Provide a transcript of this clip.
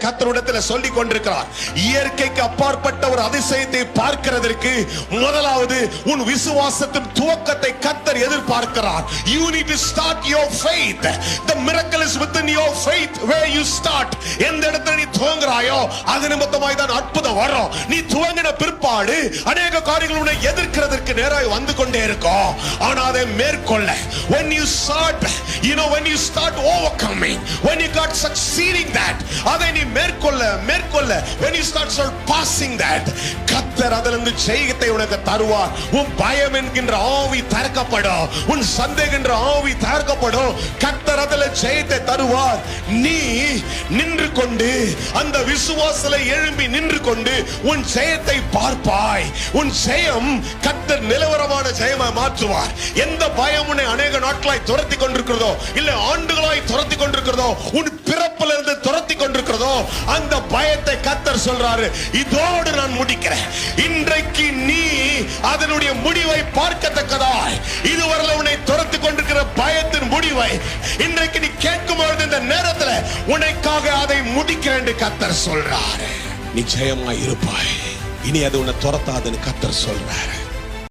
கர்த்தரிடத்தில் சொல்லிக் கொண்டிருக்கிறார். இயற்கைக்கு அப்பாற்பட்ட ஒரு அதிசயத்தை பார்க்கிறதற்கு முதலாவது உன் விசுவாசத்தின் துவக்கத்தை கர்த்தர் எதிர்பார்க்கிறார். You need to start your faith. The miracle is within your faith where you start. எந்த இடத்துல நீ துவங்குறாயோ அது நிமித்தமாய் தான் அற்புதம் வரும். நீ துவங்கின பிற்பாடு அநேக காரியங்கள் உன்னை எதிர்க்கிறதற்கு நேராய் வந்து கொண்டே இருக்கும். ஆனா அதை மேற்கொள்ள when you start, when you start overcoming, when you got succeeding that, அதை நீ மேற்கொள்ள when you start surpassing that, கர்த்தர் அதிலிருந்து ஜெயத்தை உனக்கு தருவார். உன் பயம் என்கின்ற ஆவி தகர்க்கப்படும், உன் சந்தேகம் என்ற ஆவி தகர்க்கப்படும். கர்த்தர் அதில் ஜெயத்தை தருவார். நீ நின்று கொண்டு அந்த விசுவாசலை எழும்பி நின்று கொண்டு உன் ஜெயத்தை பார்ப்பாய். உன் ஜெயம் கர்த்தர் நிலவரமான ஜெயமா மாற்றுவார். எந்த பயம் உன்னை அநேக நாட்களாய் துரத்தி கொண்டிருக்கிறதோ, இல்ல ஆண்டுகளாய் துரத்தி கொண்டிருக்கிறதோ, உன் பிறப்பிலிருந்து துரத்தி கொண்டிருக்கிறதோ, அந்த பயத்தை கர்த்தர் சொல்றாரு, இதோடு நான் முடிக்கிறேன். இன்றைக்கு நீ அதனுடைய முடிவை பார்க்கத்தக்கதாய் இதுவரை உன்னை துரத்தி கொண்டிருக்கிற பயத்தின் முடிவை இன்றைக்கு நீ கேட்கும் பொழுது இந்த நேரத்தில் உனக்காக அதை முடிக்கிறேன் என்று கர்த்தர் சொல்றாரு. நிச்சயமாய் இருப்பாய். இனி அது உன்னை துரத்தாதுன்னு கர்த்தர் சொல்றாரு.